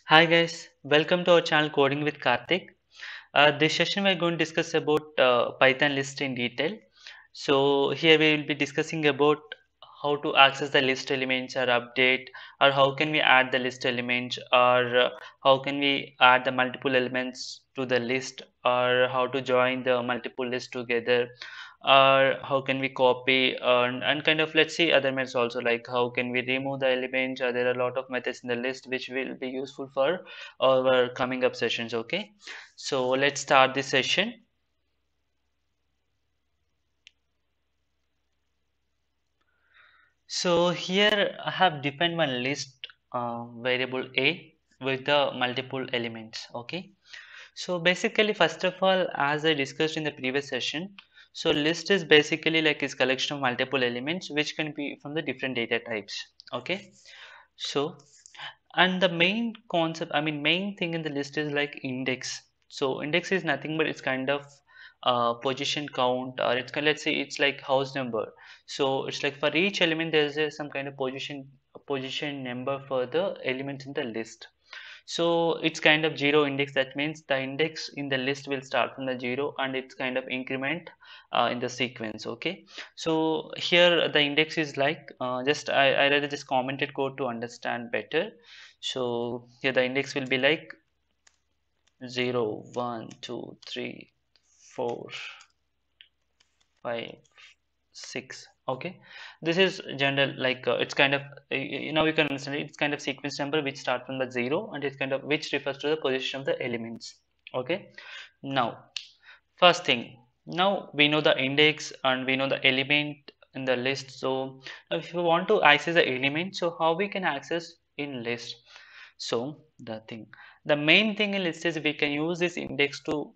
Hi guys, welcome to our channel Coding with Karthik. This session we're going to discuss about Python list in detail. So here we will be discussing about how to access the list elements or update, or how can we add the list elements, or how can we add the multiple elements to the list, or how to join the multiple lists together, or how can we copy, and kind of let's see other methods also, like how can we remove the elements. There are a lot of methods in the list which will be useful for our coming up sessions. Okay, so let's start this session. So here I have defined one list variable a with the multiple elements. Okay, so basically first of all, as I discussed in the previous session, so list is basically like is collection of multiple elements which can be from the different data types. Okay, so and the main concept, I mean main thing in the list is like index. So index is nothing but it's kind of position count, or it's kind of, let's say it's like house number. So it's like for each element there's some kind of position number for the elements in the list. So it's kind of zero index. That means the index in the list will start from the zero and it's kind of increment in the sequence. Okay, so here the index is like I rather just commented code to understand better. So here the index will be like 0 1 2 3 4 5 6. Okay, this is general, like it's kind of you can understand it. It's kind of sequence number which start from the zero, and it's kind of which refers to the position of the elements. Okay, now first thing, now we know the index and we know the element in the list. So if you want to access the element, so how we can access in list? So the main thing in list is we can use this index to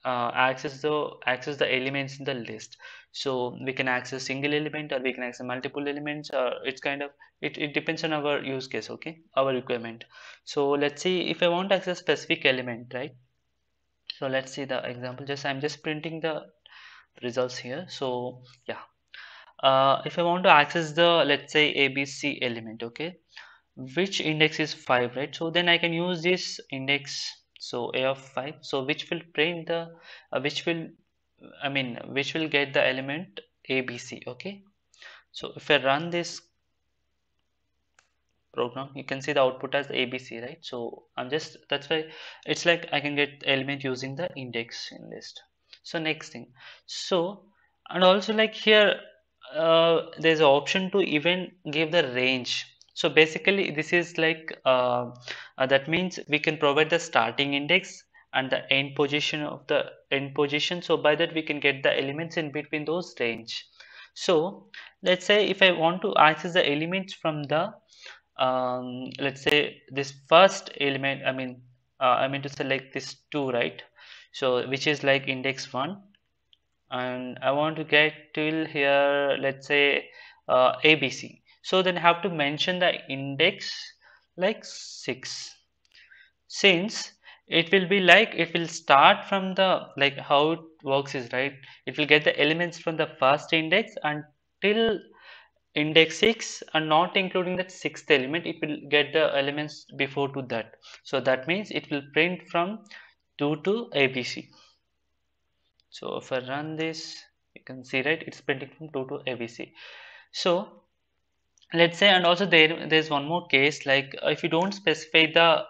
access the elements in the list. So we can access single element, or we can access multiple elements, or it's kind of it depends on our use case. Okay, our requirement. So let's see, if I want to access specific element, right? So let's see the example. I'm just printing the results here. So yeah, if I want to access the, let's say, ABC element, okay, which index is 5, right? So then I can use this index, so a of 5, so which will print the which will, which will get the element ABC. Okay, so if I run this program, you can see the output as ABC, right? So I'm just, that's why it's like I can get element using the index in list. So next thing, so and also like here there's an option to even give the range. So basically this is like that means we can provide the starting index and the end position of the end position. So by that we can get the elements in between those range. So let's say if I want to access the elements from the let's say this first element, I mean to select this 2, right? So which is like index 1, and I want to get till here, let's say ABC. So then I have to mention the index like 6, since it will be like it will start from the, like how it works is, right, it will get the elements from the first index until index 6, and not including that sixth element, it will get the elements before to that. So that means it will print from 2 to ABC. So if I run this, you can see, right, it's printing from 2 to ABC. So let's say, and also there's one more case, like if you don't specify the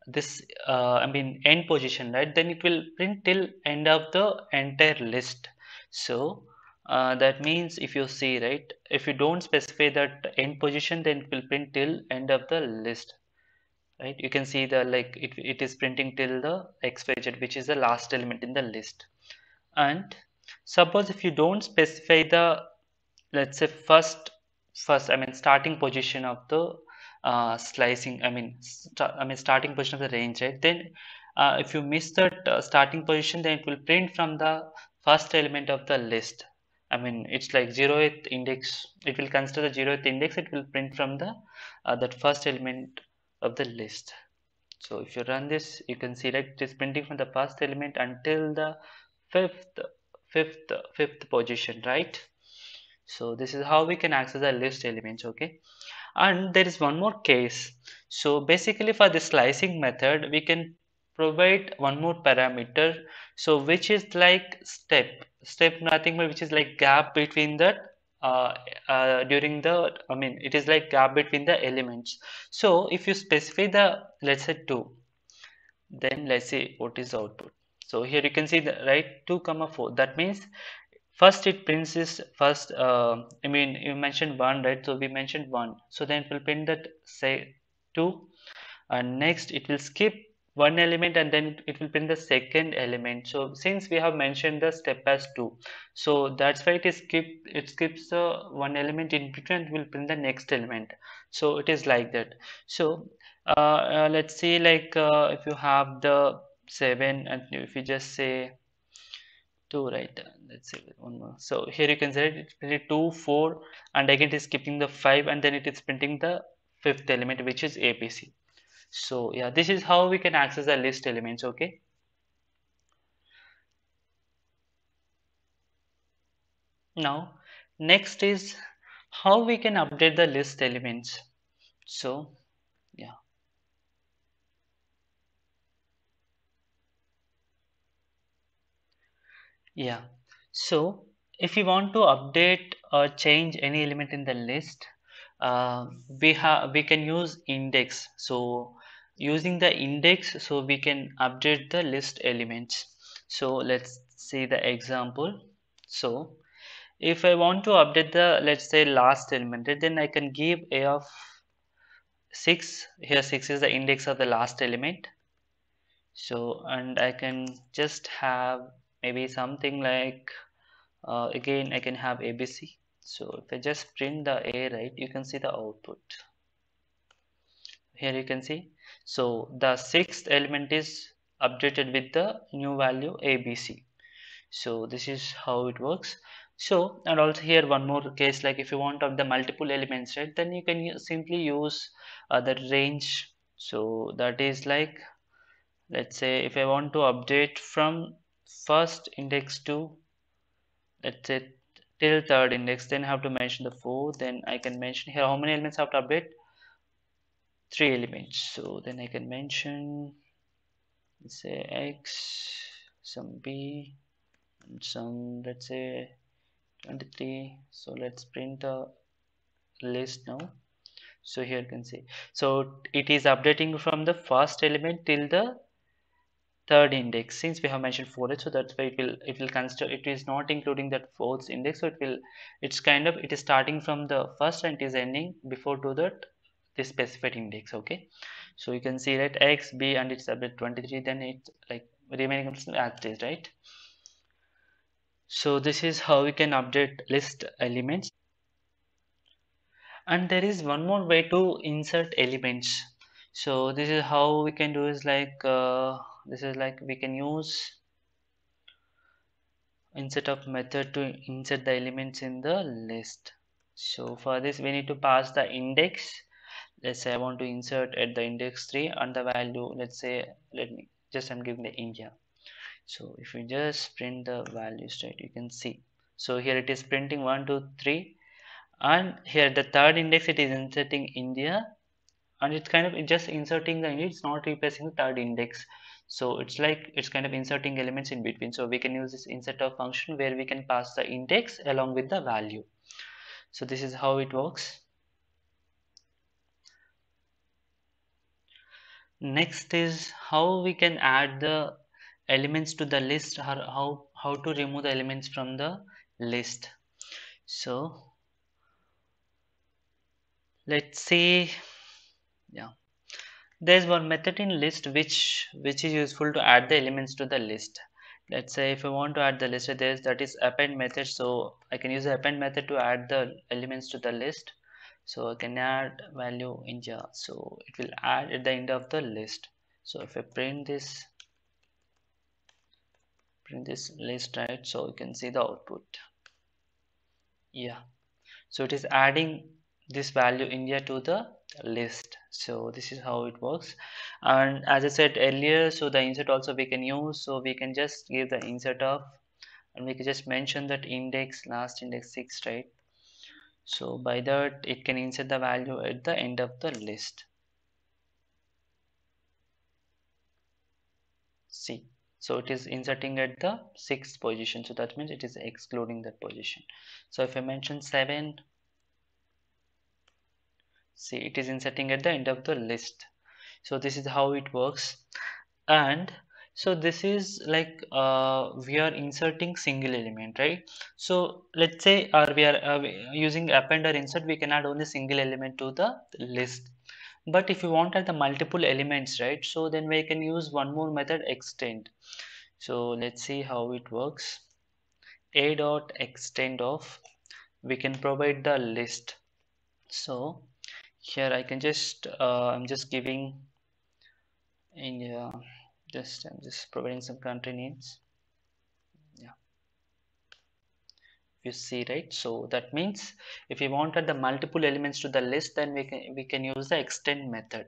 this end position, right, then it will print till end of the entire list. So that means if you see, right, if you don't specify that end position, then it will print till end of the list, right? You can see the, like it is printing till the xyz, which is the last element in the list. And suppose if you don't specify the, let's say, first starting position of the slicing, starting position of the range, right? Then if you miss that starting position, then it will print from the first element of the list. It's like 0th index, it will consider the 0th index, it will print from the that first element of the list. So if you run this, you can see that it is printing from the first element until the fifth fifth position, right? So this is how we can access the list elements, okay? And there is one more case. So basically for the slicing method, we can provide one more parameter. So which is like step nothing but which is like gap between the uh, during the, I mean, it is like gap between the elements. So if you specify the, let's say 2, then let's see what is the output. So here you can see the right 2 comma 4. That means first it prints this first, I mean, you mentioned 1, right? So we mentioned 1. So then it will print that, say, 2, and next it will skip one element and then it will print the second element. So since we have mentioned the step as 2, so that's why it skips the one element in between and will print the next element. So it is like that. So let's see, like if you have the 7 and if you just say 2, right? Let's see one more. So here you can say it's printed 2, 4, and again it is skipping the 5, and then it is printing the fifth element, which is ABC. So yeah, this is how we can access the list elements, okay? Now, next is how we can update the list elements. So yeah, yeah. So if you want to update or change any element in the list, we can use index. So using the index, so we can update the list elements. So let's see the example. So if I want to update the, let's say, last element, then I can give a of 6. Here 6 is the index of the last element. So, and I can just have maybe something like, again I can have ABC. So if I just print the A, right, you can see the output. Here you can see. So the sixth element is updated with the new value ABC. So this is how it works. So, and also here one more case, like if you want of the multiple elements, right, then you can simply use the range. So that is like, let's say if I want to update from first index to, let's say, till third index, then I have to mention the 4. Then I can mention here how many elements I have to update, 3 elements. So then I can mention, let's say, X, some B, and some, let's say, 23. So let's print a list now. So here you can see, so it is updating from the first element till the third index. Since we have mentioned 4, so that's why it will consider, it is not including that fourth index. So it's kind of, it is starting from the first and it is ending before to that this specified index, okay? So you can see that X, B, and it's update 23, then it's like remaining as it is, right? So this is how we can update list elements. And there is one more way to insert elements. So this is how we can do is like, this is like we can use insert of method to insert the elements in the list. So for this we need to pass the index. Let's say I want to insert at the index 3 and the value, let's say, let me just, I'm giving the India. So if you just print the values, right, you can see. So here it is printing 1, 2, 3, and here the third index it is inserting India, and it's kind of just inserting the index, it's not replacing the third index. So it's like it's kind of inserting elements in between. So we can use this insert of function where we can pass the index along with the value. So this is how it works. Next is how we can add the elements to the list, or how to remove the elements from the list. So let's see, yeah, there's one method in list which is useful to add the elements to the list. Let's say if I want to add the list, there's that is append method. So I can use the append method to add the elements to the list. So I can add value India. So it will add at the end of the list. So if I print this list, right, so you can see the output. Yeah. So it is adding this value India to the list. So this is how it works. And as I said earlier, so the insert also we can use. So we can just give the insert of, and we can just mention that index, last index 6, right? So by that it can insert the value at the end of the list. See, so it is inserting at the sixth position, so that means it is excluding that position. So if I mention 7, see, it is inserting at the end of the list. So this is how it works. And so this is like we are inserting single element, right? So let's say we are using append or insert, we can add only single element to the list. But if you want add the multiple elements, right, so then we can use one more method, extend. So let's see how it works. A dot extend of, we can provide the list. So here I can just I'm just giving India, just I'm just providing some country names. Yeah, you see, right? So that means if we wanted the multiple elements to the list, then we can use the extend method.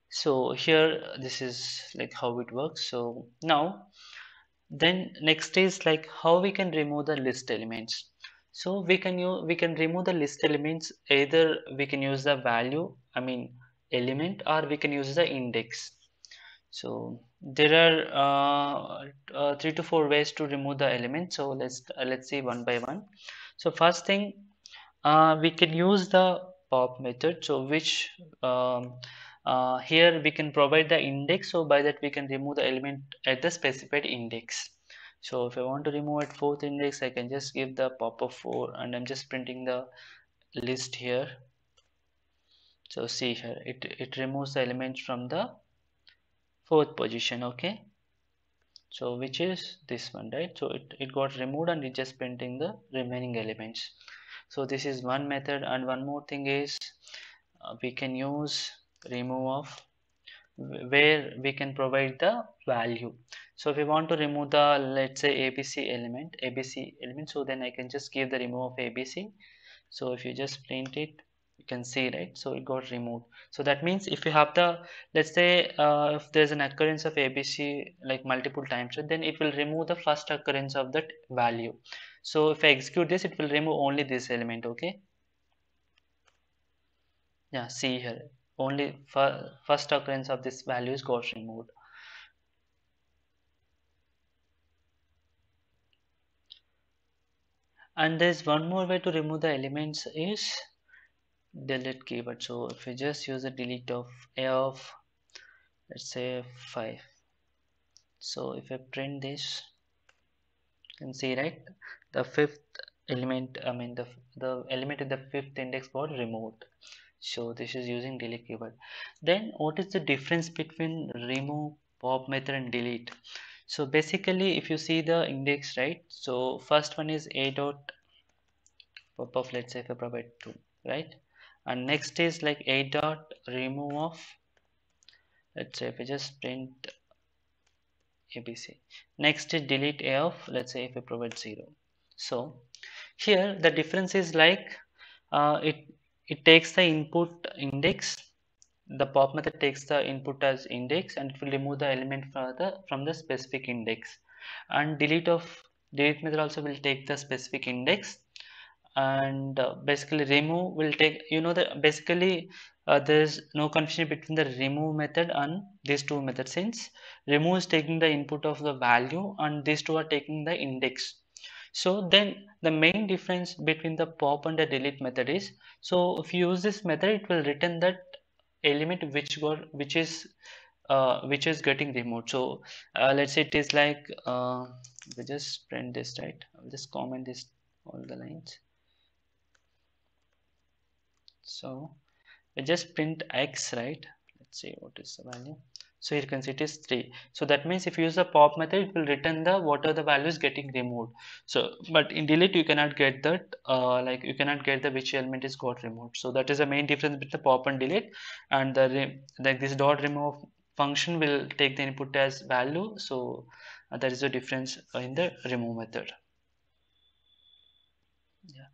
So here this is like how it works. So now then next is like how we can remove the list elements. So we can remove the list elements, either we can use the value, I mean element, or we can use the index. So there are 3 to 4 ways to remove the element. So let's see one by one. So first thing, we can use the pop method. So which here we can provide the index. So by that we can remove the element at the specified index. So if I want to remove at fourth index, I can just give the pop of 4, and I'm just printing the list here. So see here, it removes the elements from the fourth position. Okay. So which is this one, right? So it got removed and it just printing the remaining elements. So this is one method. And one more thing is we can use remove of, where we can provide the value. So if we want to remove the, let's say, ABC element, so then I can just give the remove of ABC. So if you just print it, you can see, right? So it got removed. So that means if you have the, let's say, if there's an occurrence of ABC like multiple times, so then it will remove the first occurrence of that value. So if I execute this, it will remove only this element. Okay. Yeah, see here, only first occurrence of this value is got removed. And there's one more way to remove the elements is delete keyword. So if we just use a delete of a of, let's say, 5. So if I print this, you can see, right, the fifth element, I mean the element in the fifth index got removed. So this is using delete keyword. Then what is the difference between remove, pop method, and delete? So basically if you see the index, right, so first one is a dot pop of, let's say, if I provide 2, right, and next is like a dot remove of, let's say, if I just print ABC. Next is delete A of, let's say, if I provide 0. So here the difference is like it takes the input index. The pop method takes the input as index and it will remove the element from the specific index. And delete method also will take the specific index, and basically remove will take, that basically there's no confusion between the remove method and these two methods, since remove is taking the input of the value and these two are taking the index. So then the main difference between the pop and the delete method is, so if you use this method, it will return that element which is getting removed. So let's say it is like we just print this, right, I'll just comment this all the lines. So we just print x, right? Let's see what is the value. So here you can see it is 3. So that means if you use the pop method, it will return the what are the values getting removed. So but in delete you cannot get that, like you cannot get the which element is got removed. So that is the main difference between the pop and delete. And like this dot remove function will take the input as value. So that is the difference in the remove method. Yeah.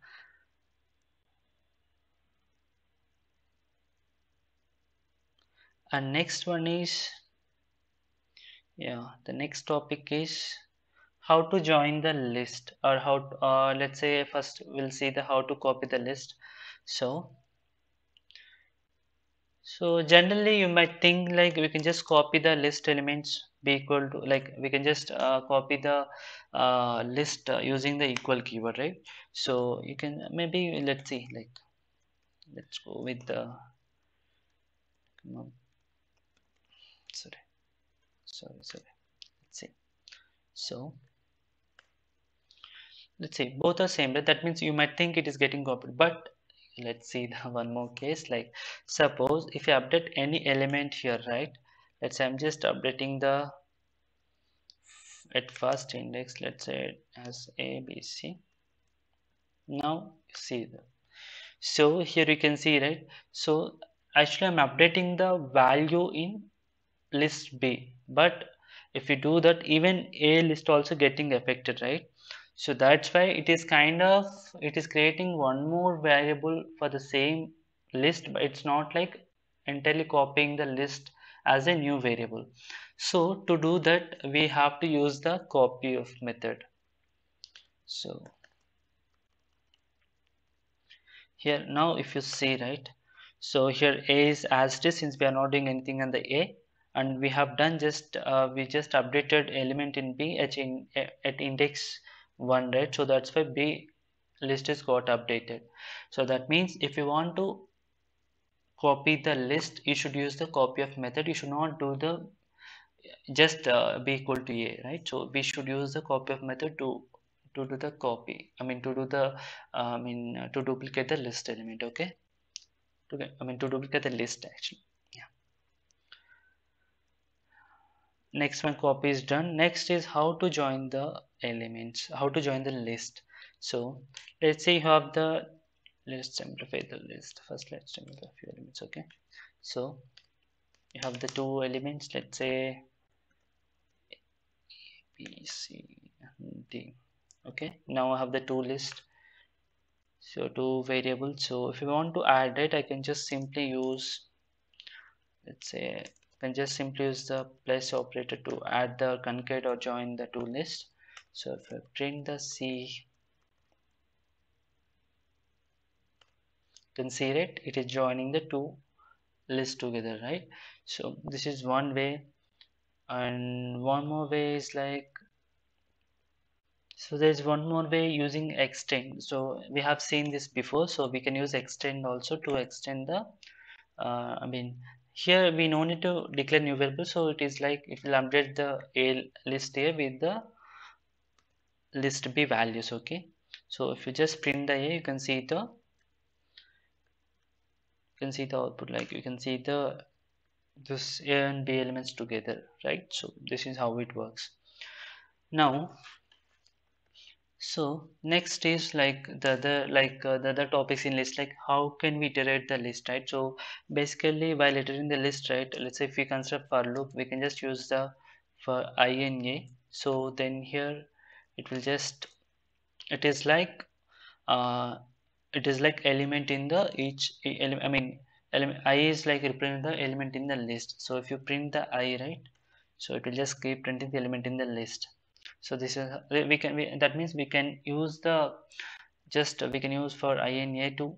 And next one is, yeah, the next topic is how to join the list, or how let's say first we'll see the how to copy the list. So generally you might think like we can just copy the list elements be equal to, like we can just copy the list using the equal keyword, right? So you can maybe, let's see, like let's go with the, come on, sorry, sorry, let's see. So let's say both are same, right? That means you might think it is getting copied, but let's see the one more case. Like suppose if you update any element here, right? Let's say I'm just updating the at first index, let's say as ABC. Now see the, so here you can see, right? So actually I'm updating the value in list B, but if you do that, even A list also getting affected, right? So that's why it is kind of, it is creating one more variable for the same list, but it's not like entirely copying the list as a new variable. So to do that we have to use the copy of method. So here now if you see, right, so here A is as it is, since we are not doing anything on the A, and we have done just we just updated element in B at index 1, right? So that's why B list is got updated. So that means if you want to copy the list, you should use the copy of method. You should not do the just B equal to A, right? So we should use the copy of method to do the copy, I mean to do the to duplicate the list element, okay? To duplicate the list actually. Yeah. Next one, copy is done. Next is how to join the elements, how to join the list. So let's say you have the, let's simplify the list first. Let's simplify a few elements, okay? So you have the two elements, let's say B, C, D. Okay, now I have the two list, so two variables. So if you want to add it, I can just simply use, let's say, can just simply use the plus operator to add the concate or join the two lists. So if I print the C, you can see it is joining the two lists together, right? So this is one way, and one more way is like, so there's one more way using extend. So we have seen this before, so we can use extend also to extend the here we no need to declare new variable, so it is like it will update the A list here with the list B values, okay? So if you just print the A, you can see the output, like you can see the this A and B elements together, right? So this is how it works. Now, so next is like the other topics in list, like how can we iterate the list, right? So basically while iterating the list, right, let's say if we construct for loop, we can just use the for I and A. So then here it will just, it is like uh, it is like element in the each element, element I is like represent the element in the list. So if you print the I, right, so it will just keep printing the element in the list. So this is that means we can use the just we can use for I and A to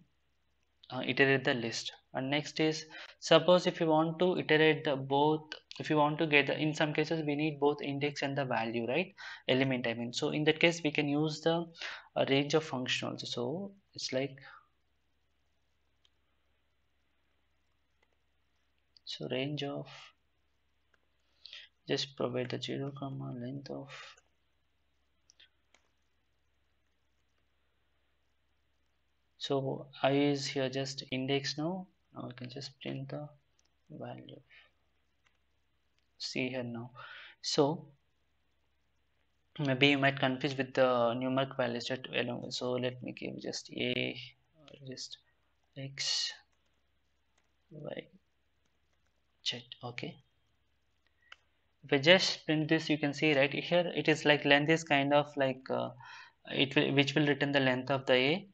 iterate the list. And next is, suppose if you want to iterate the both, if you want to get the, in some cases we need both index and the value, right, element, so in that case we can use the range of function also. So it's like, so range of, just provide the 0 comma length of, so I is here just index. Now I can just print the value, see here now. So maybe you might confuse with the numeric values that along. So let me give just A, or just X, Y, Z, okay? If I just print this, you can see right here it is like length is kind of like it will, which will return the length of the A,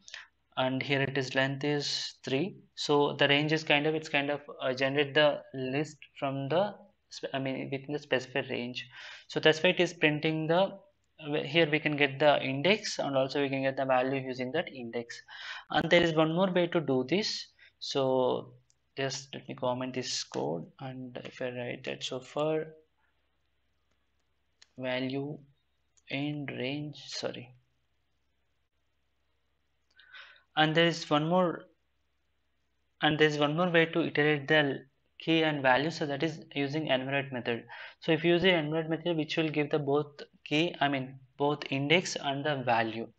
and here it is length is 3. So the range is kind of, it's kind of generate the list from the within the specified range. So that's why it is printing the here we can get the index and also we can get the value using that index. And there is one more way to do this. So just let me comment this code, and if I write it, so for value in range, sorry, and there is one more way to iterate the key and value, so that is using enumerate method. So if you use the enumerate method, which will give the both key, I mean both index and the value.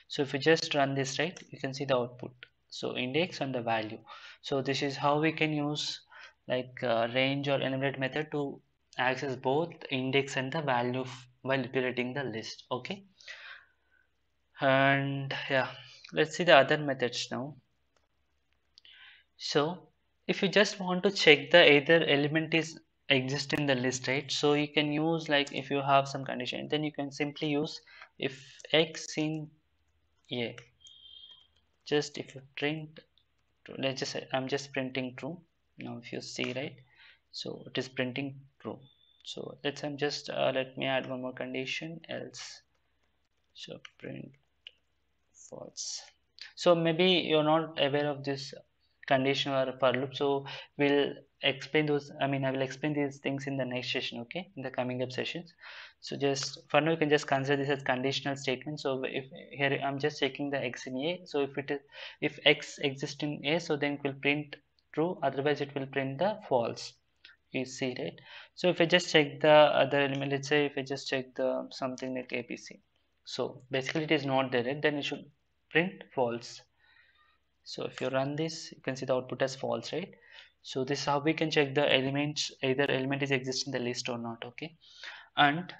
So if you just run this, right, you can see the output, so index and the value. So this is how we can use like range or enumerate method to access both index and the value while iterating the list. Okay, and yeah, let's see the other methods now. So if you just want to check the either element is exist in the list, right? So you can use, like if you have some condition, then you can simply use if x in a. Just if you print, let's just say I'm just printing true. Now if you see, right, so it is printing true. So I'm just let me add one more condition else. So print false. So maybe you're not aware of this condition or for loop. So we'll explain those. I mean, I will explain these things in the next session, okay? In the coming up sessions. So just for now, you can just consider this as conditional statement. So if here I'm just checking the x in A. So if x exists in A, so then it will print true. Otherwise, it will print the false. You see, right? So if I just check the other element, let's say if I just check the something like ABC. So basically it is not there, right? Then it should print false. So if you run this, you can see the output as false, right? So this is how we can check the elements, either element is exist in the list or not, okay? And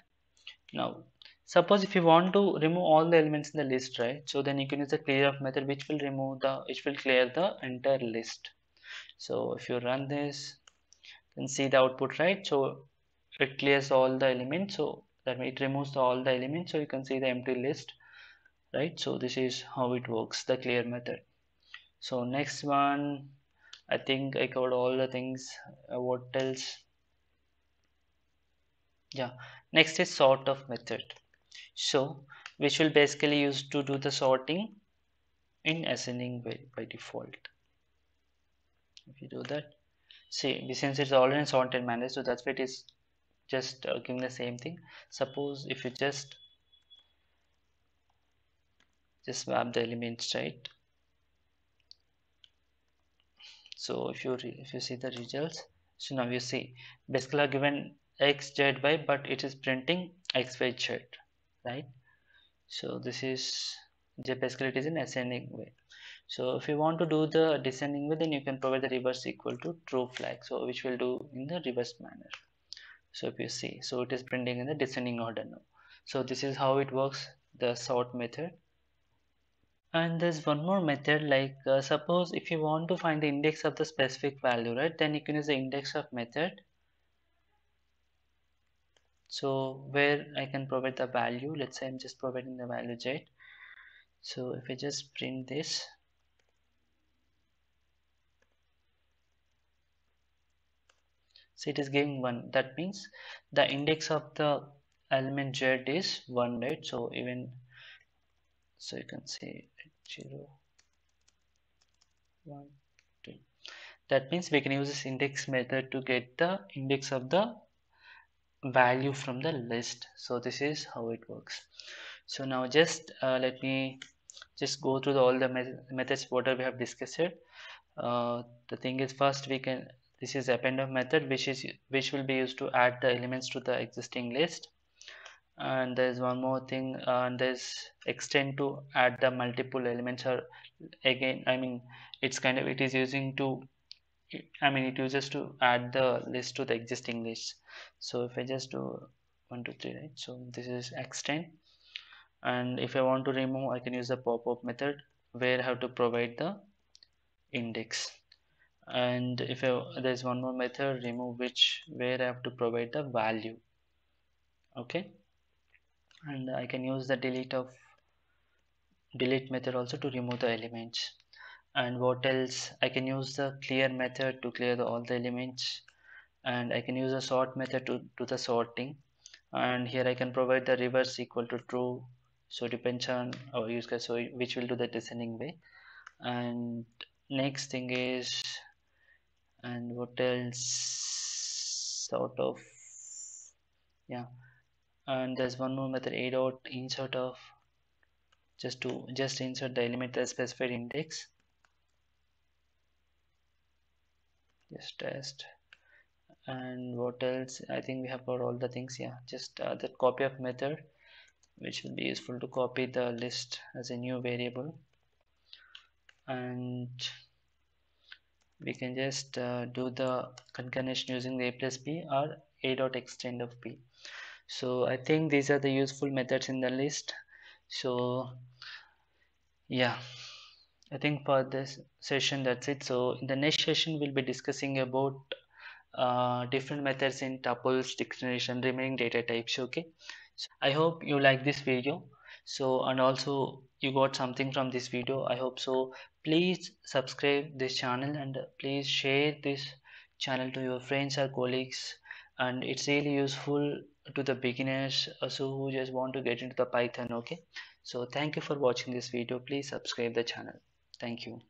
now, suppose if you want to remove all the elements in the list, right? So then you can use the clear of method, which will clear the entire list. So if you run this, then see the output, right? So it clears all the elements. So that means it removes all the elements. So you can see the empty list, right? So this is how it works, the clear method. So next one, I think I covered all the things. What else? Yeah, next is sort of method. So which will basically use to do the sorting in ascending way by default. If you do that, see, since it's already in sorted manner, so that's why it is just giving the same thing. Suppose if you just map the elements, right? So if you see the results, so now you see basically given x z y, but it is printing x y z, right? So this is basically it is in ascending way. So if you want to do the descending way, then you can provide the reverse equal to true flag, so which will do in the reverse manner. So if you see, so it is printing in the descending order now. So this is how it works, the sort method. And there's one more method, like suppose if you want to find the index of the specific value, right, then you can use the index of method. So where I can provide the value, let's say I'm just providing the value z. So if I just print this, so it is giving 1. That means the index of the element z is 1, right? So even, so you can say 0, 1, 2. That means we can use this index method to get the index of the value from the list. So this is how it works. So now just let me just go through all the methods what we have discussed. The thing is, first we can, this is append of method, which will be used to add the elements to the existing list. And there's one more thing, and there's extend to add the multiple elements, or again, I mean, it's kind of, it is using to, I mean, it uses to add the list to the existing list. So if I just do 1, 2, 3, right? So this is extend. And if I want to remove, I can use the pop-up method, where I have to provide the index. And if there's one more method, remove, where I have to provide the value. Okay. And I can use the delete method also to remove the elements. And what else? I can use the clear method to clear all the elements. And I can use a sort method to do the sorting. and here I can provide the reverse equal to true, so depends on our use case, so which will do the descending way. And next thing is, and what else, sort of, yeah. And there's one more method, a dot insert of, just insert the element that specified index, just test. And what else, I think we have got all the things, yeah. Just that copy of method, which will be useful to copy the list as a new variable. And we can just do the concatenation using the a plus b or a dot extend of b. So I think these are the useful methods in the list. So yeah, I think for this session that's it. So in the next session we'll be discussing about different methods in tuples, dictionaries, and remaining data types. Okay, I hope you like this video. So, and also you got something from this video. I hope so. Please subscribe this channel and please share this channel to your friends or colleagues. And it's really useful to the beginners also who just want to get into the Python. Okay. So thank you for watching this video. Please subscribe the channel. Thank you.